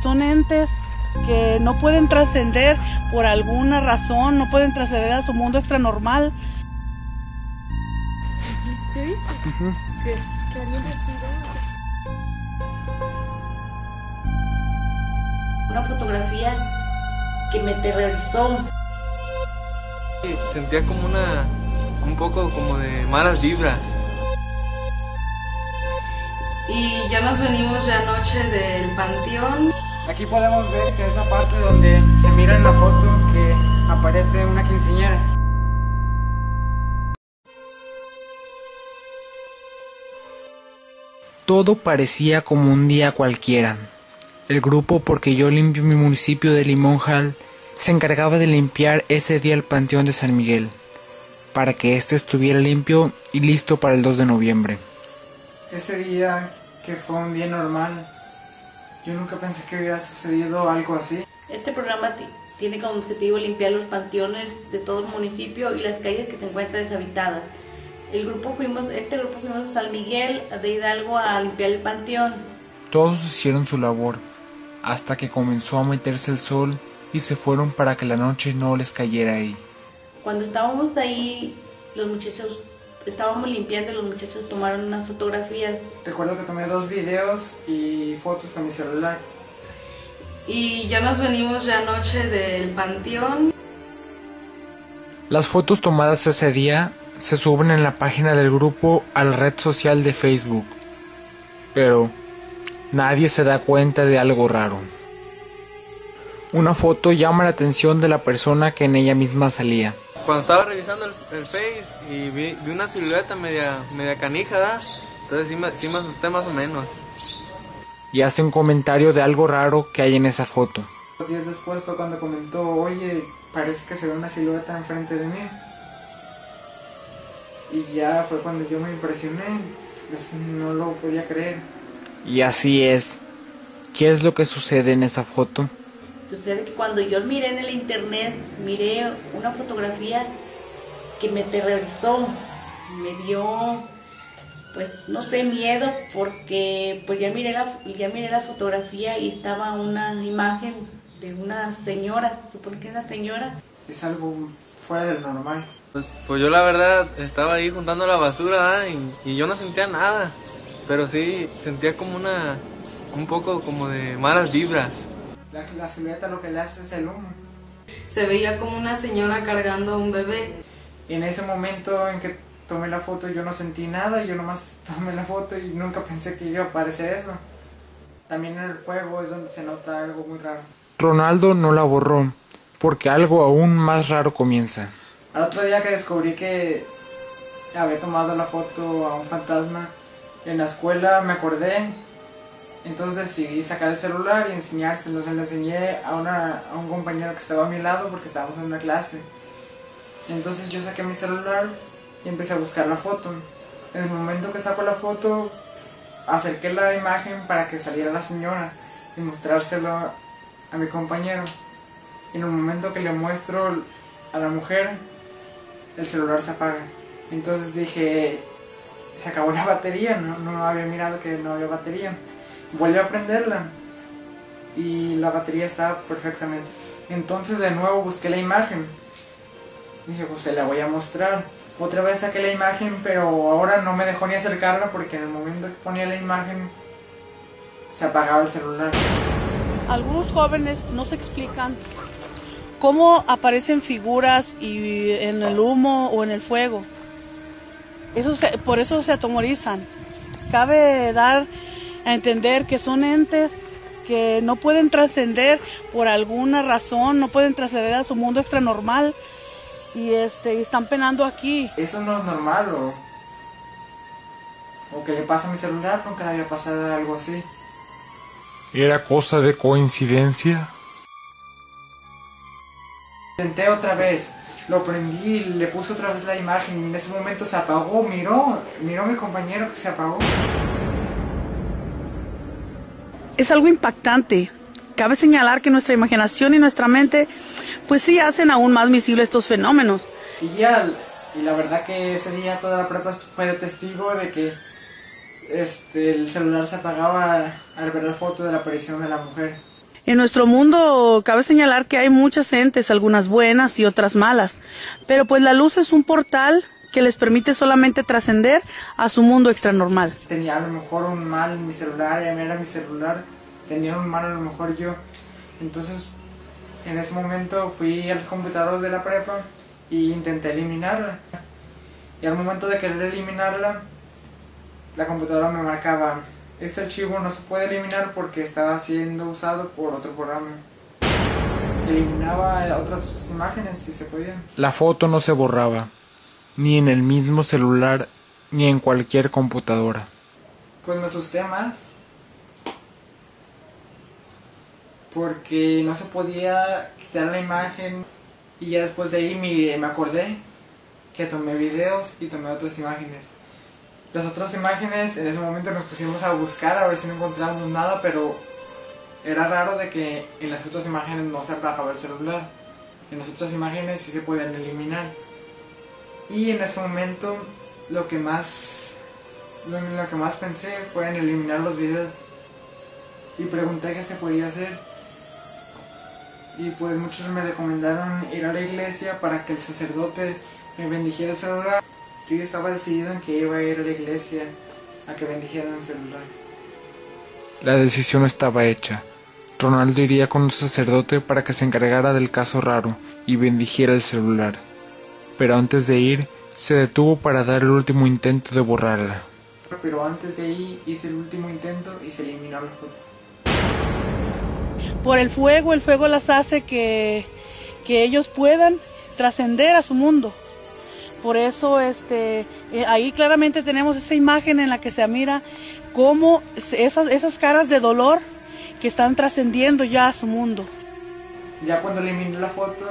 Son entes que no pueden trascender por alguna razón, no pueden trascender a su mundo extranormal. ¿Sí viste? Que alguien respiró. Una fotografía que me terrorizó. Sentía como un poco como de malas vibras. Y ya nos venimos ya anoche del panteón. Aquí podemos ver que es la parte donde se mira en la foto que aparece una quinceañera. Todo parecía como un día cualquiera. El grupo Porque Yo Limpio Mi Municipio de Limonjal se encargaba de limpiar ese día el Panteón de San Miguel, para que éste estuviera limpio y listo para el 2 de noviembre. Ese día, que fue un día normal, yo nunca pensé que hubiera sucedido algo así. Este programa tiene como objetivo limpiar los panteones de todo el municipio y las calles que se encuentran deshabitadas. Este grupo fuimos a San Miguel de Hidalgo a limpiar el panteón. Todos hicieron su labor, hasta que comenzó a meterse el sol y se fueron para que la noche no les cayera ahí. Cuando estábamos ahí, estábamos limpiando, los muchachos tomaron unas fotografías. Recuerdo que tomé 2 videos y fotos con mi celular. Y ya nos venimos ya anoche del panteón. Las fotos tomadas ese día se suben en la página del grupo a la red social de Facebook. Pero nadie se da cuenta de algo raro. Una foto llama la atención de la persona que en ella misma salía. Cuando estaba revisando el Face y vi una silueta media canija, ¿verdad? Entonces sí me asusté más o menos. Y hace un comentario de algo raro que hay en esa foto. 2 días después fue cuando comentó, oye, parece que se ve una silueta enfrente de mí. Y ya fue cuando yo me impresioné, no lo podía creer. Y así es. ¿Qué es lo que sucede en esa foto? Sucede que cuando yo miré en el internet, miré una fotografía que me terrorizó, me dio, pues no sé, miedo, porque pues ya miré la fotografía y estaba una imagen de una señora, se supone que es una señora. Es algo fuera del normal. Pues yo la verdad estaba ahí juntando la basura, ¿verdad? Y yo no sentía nada, pero sí sentía como un poco como de malas vibras. La silueta lo que le hace es el humo. Se veía como una señora cargando a un bebé. Y en ese momento en que tomé la foto yo no sentí nada, yo nomás tomé la foto y nunca pensé que iba a aparecer eso. También en el fuego es donde se nota algo muy raro. Ronaldo no la borró, porque algo aún más raro comienza. Al otro día que descubrí que había tomado la foto a un fantasma en la escuela, me acordé. Entonces decidí sacar el celular y enseñárselo. Se lo enseñé a un compañero que estaba a mi lado porque estábamos en una clase. Entonces yo saqué mi celular y empecé a buscar la foto. En el momento que saco la foto, acerqué la imagen para que saliera la señora y mostrárselo a mi compañero. Y en el momento que le muestro a la mujer, el celular se apaga. Entonces dije, se acabó la batería, no había mirado que no había batería. Volví a prenderla y la batería estaba perfectamente. Entonces de nuevo busqué la imagen. Dije, pues se la voy a mostrar. Otra vez saqué la imagen, pero ahora no me dejó ni acercarla porque en el momento que ponía la imagen se apagaba el celular. Algunos jóvenes no se explican cómo aparecen figuras y en el humo o en el fuego. Por eso se atemorizan. Cabe dar a entender que son entes que no pueden trascender por alguna razón, no pueden trascender a su mundo extranormal y están penando aquí. Eso no es normal o que le pasa a mi celular, nunca le había pasado algo así. ¿Era cosa de coincidencia? Intenté otra vez, lo prendí, le puse otra vez la imagen y en ese momento se apagó, miró mi compañero que se apagó. Es algo impactante. Cabe señalar que nuestra imaginación y nuestra mente pues sí hacen aún más visibles estos fenómenos. Y la verdad que ese día toda la prepa fue de testigo de que el celular se apagaba al ver la foto de la aparición de la mujer. En nuestro mundo cabe señalar que hay muchas entes, algunas buenas y otras malas, pero pues la luz es un portal que les permite solamente trascender a su mundo extranormal. Tenía a lo mejor un mal en mi celular, ya era mi celular, tenía un mal a lo mejor yo. Entonces, en ese momento fui a los computadores de la prepa e intenté eliminarla. Y al momento de querer eliminarla, la computadora me marcaba: ese archivo no se puede eliminar porque estaba siendo usado por otro programa. Eliminaba otras imágenes si se podían. La foto no se borraba, ni en el mismo celular, ni en cualquier computadora. Pues me asusté más, porque no se podía quitar la imagen, y ya después de ahí me acordé que tomé videos y tomé otras imágenes. Las otras imágenes, en ese momento nos pusimos a buscar a ver si no encontrábamos nada, pero era raro de que en las otras imágenes no se apagaba el celular. En las otras imágenes sí se podían eliminar. Y en ese momento lo que más pensé fue en eliminar los videos. Y pregunté qué se podía hacer. Y pues muchos me recomendaron ir a la iglesia para que el sacerdote me bendijera el celular. Yo ya estaba decidido en que iba a ir a la iglesia a que bendijeran el celular. La decisión estaba hecha. Ronaldo iría con un sacerdote para que se encargara del caso raro y bendijera el celular. Pero antes de ir, se detuvo para dar el último intento de borrarla. Pero antes de ahí hice el último intento y se eliminó la foto. Por el fuego las hace que ellos puedan trascender a su mundo. Por eso ahí claramente tenemos esa imagen en la que se mira cómo esas caras de dolor que están trascendiendo ya a su mundo. Ya cuando eliminé la foto,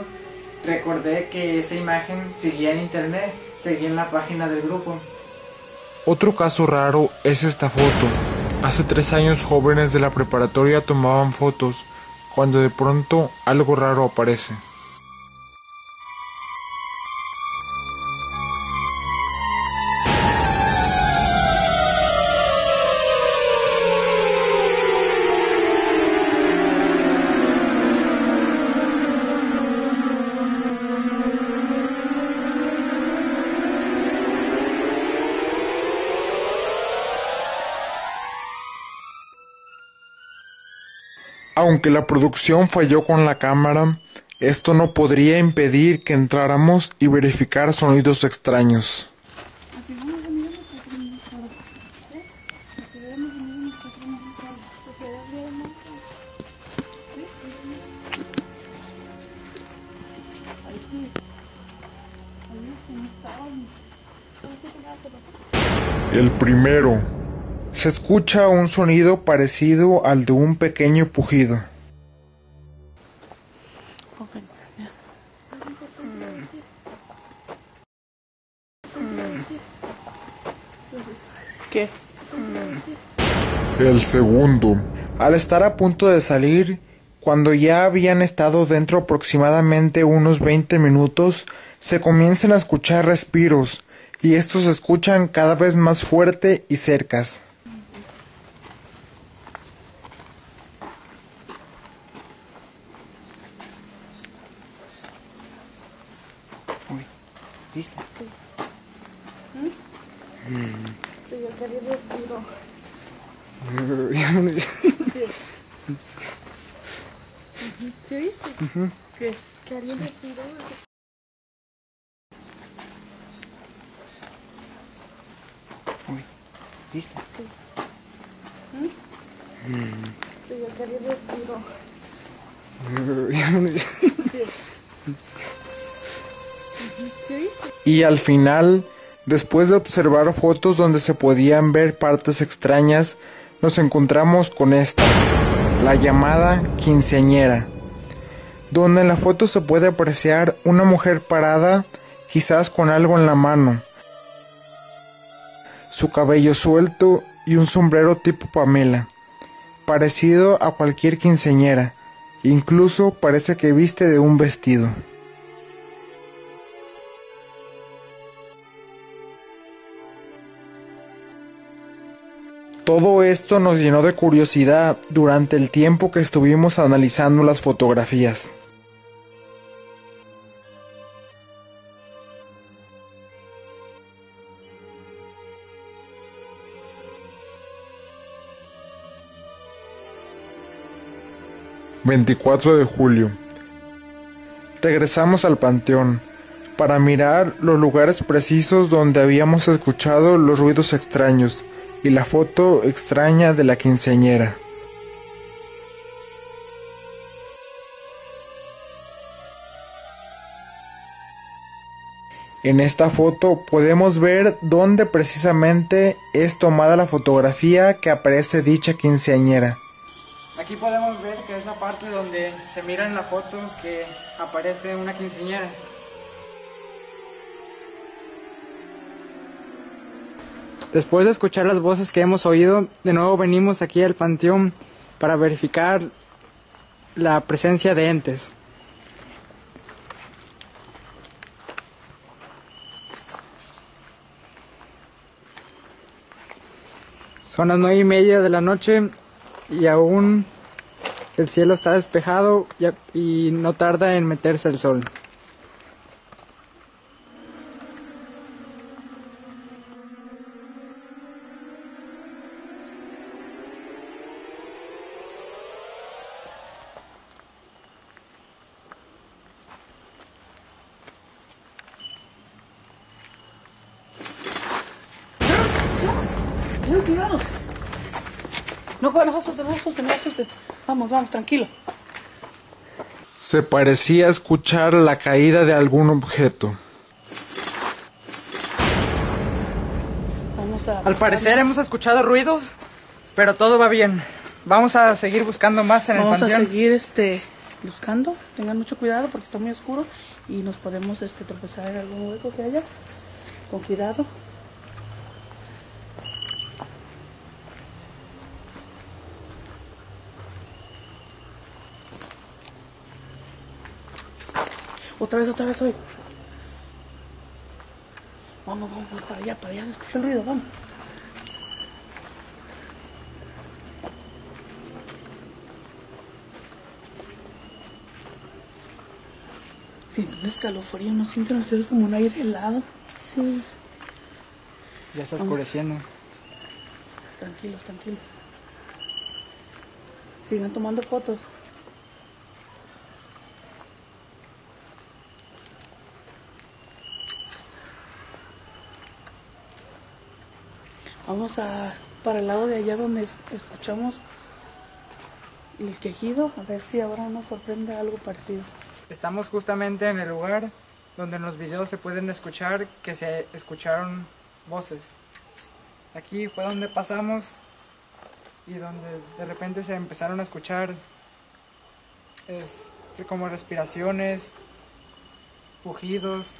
recordé que esa imagen seguía en internet, seguía en la página del grupo. Otro caso raro es esta foto. Hace 3 años jóvenes de la preparatoria tomaban fotos, cuando de pronto algo raro aparece. Aunque la producción falló con la cámara, esto no podría impedir que entráramos y verificar sonidos extraños. El primero. Se escucha un sonido parecido al de un pequeño pujido. ¿Qué? El segundo. Al estar a punto de salir, cuando ya habían estado dentro aproximadamente unos 20 minutos, se comienzan a escuchar respiros, y estos se escuchan cada vez más fuerte y cercas. ¿Viste? Sí, yo quería respiro. Sí. ¿Sí oíste? ¿Qué? Que alguien respiró. ¿Viste? Sí, yo quería respiro. Sí. ¿Sí oíste? Y al final, después de observar fotos donde se podían ver partes extrañas, nos encontramos con esta, la llamada quinceañera, donde en la foto se puede apreciar una mujer parada, quizás con algo en la mano, su cabello suelto y un sombrero tipo Pamela, parecido a cualquier quinceañera, incluso parece que viste de un vestido. Todo esto nos llenó de curiosidad durante el tiempo que estuvimos analizando las fotografías. ...24 de julio... regresamos al panteón... para mirar los lugares precisos donde habíamos escuchado los ruidos extraños... y la foto extraña de la quinceañera. En esta foto podemos ver dónde precisamente es tomada la fotografía que aparece dicha quinceañera. Aquí podemos ver que es la parte donde se mira en la foto que aparece una quinceañera. Después de escuchar las voces que hemos oído, de nuevo venimos aquí al panteón para verificar la presencia de entes. Son las 9:30 de la noche y aún el cielo está despejado y no tarda en meterse el sol. Cuidado. No asusten. Vamos, tranquilo. Se parecía escuchar la caída de algún objeto. Al parecer hemos escuchado ruidos, pero todo va bien. Vamos a seguir buscando más en el panteón. Vamos a seguir buscando. Tengan mucho cuidado porque está muy oscuro y nos podemos tropezar en algún hueco que haya. Con cuidado. Otra vez hoy. Vamos para allá, se escucha el ruido, vamos. Siento un escalofrío, ¿no sienten ustedes como un aire helado? Sí. Ya está oscureciendo. Tranquilos. Sigan tomando fotos. Vamos para el lado de allá donde escuchamos el quejido, a ver si ahora nos sorprende algo parecido. Estamos justamente en el lugar donde en los videos se pueden escuchar que se escucharon voces. Aquí fue donde pasamos y donde de repente se empezaron a escuchar como respiraciones, pujidos.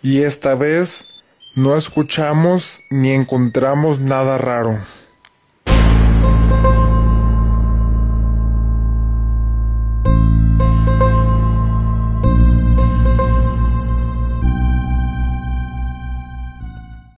Y esta vez no escuchamos ni encontramos nada raro.